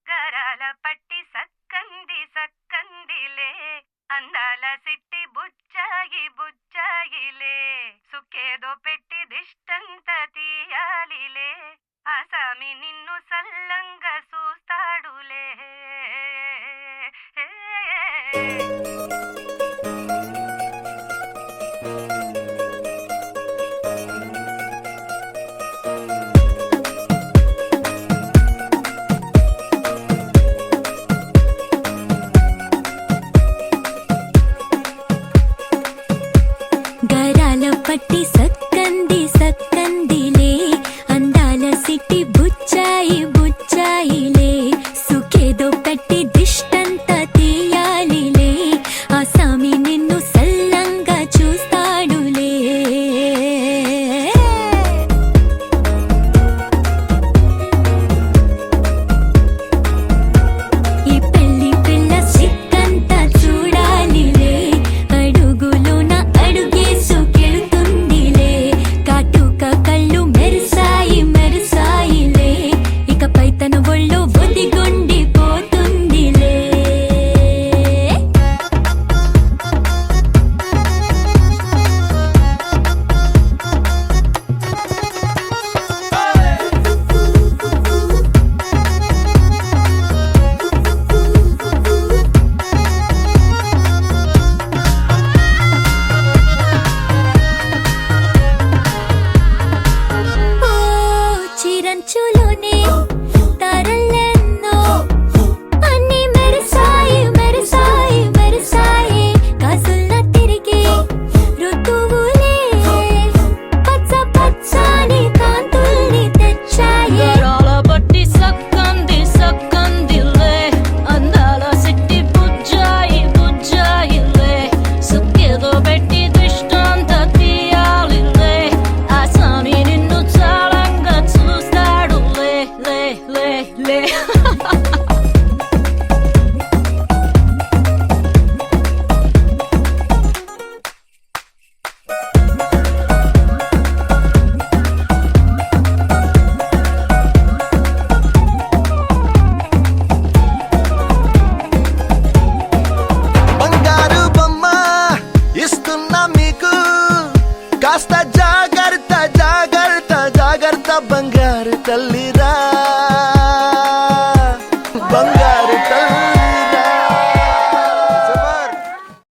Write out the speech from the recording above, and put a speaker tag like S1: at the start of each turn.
S1: గరాల పట్టి సక్కంది సక్కందిలే అందాల సిట్టి బుచ్చాయి బుచ్చాయిలే సుక్కేదో పెట్టి దిష్టంత తీయాలిలే ఆసామి నిన్ను సల్లంగా చూస్తాడులే.
S2: గరాల పట్టి సక్కంది సక్కందిలే అందాల సిట్టి బుచ్చాయి బుచ్చాయిలే సుఖేదో పెట్టి దిష్టంత తీయాలిలే ఆసామి నిన్ను సల్లంగా చూస్తాడులే. ఈ పెళ్లి పిల్ల సిక్కంతా చూడాలిలే అడుగులోన అడుగేసుకెళ్తుందిలే కాటుక కళ్ళు మెరిసాయి మెరిసాయిలే ఇకపై తన ఒళ్ళో ఒదిగొండిపోతుందిలే. ఓ చిరంచులోనే తారలెన్నో అన్ని మెరిసాయి మెరిసాయి మెరిసాయి కాసుల్న తిరిగి ఋతువులే పచ్చ పచ్చని కాంతుల్ని తెచ్చాయి.
S3: గరాల పట్టి సక్కంది సక్కందిలే అందాల సిట్టి బుజ్జాయి బుజ్జాయిలే సుక్కేదో పెట్టి దిష్టంత తీయాలిలే ఆసామి నిన్ను చాలంగా చూస్తాడు లే లే లే లే.
S4: బంగారు బొమ్మ ఇస్తున్నా మీకు కాస్త జాగ్రత్త జాగ్రత్త జాగ్రత్త బంగారు తల్లిరా.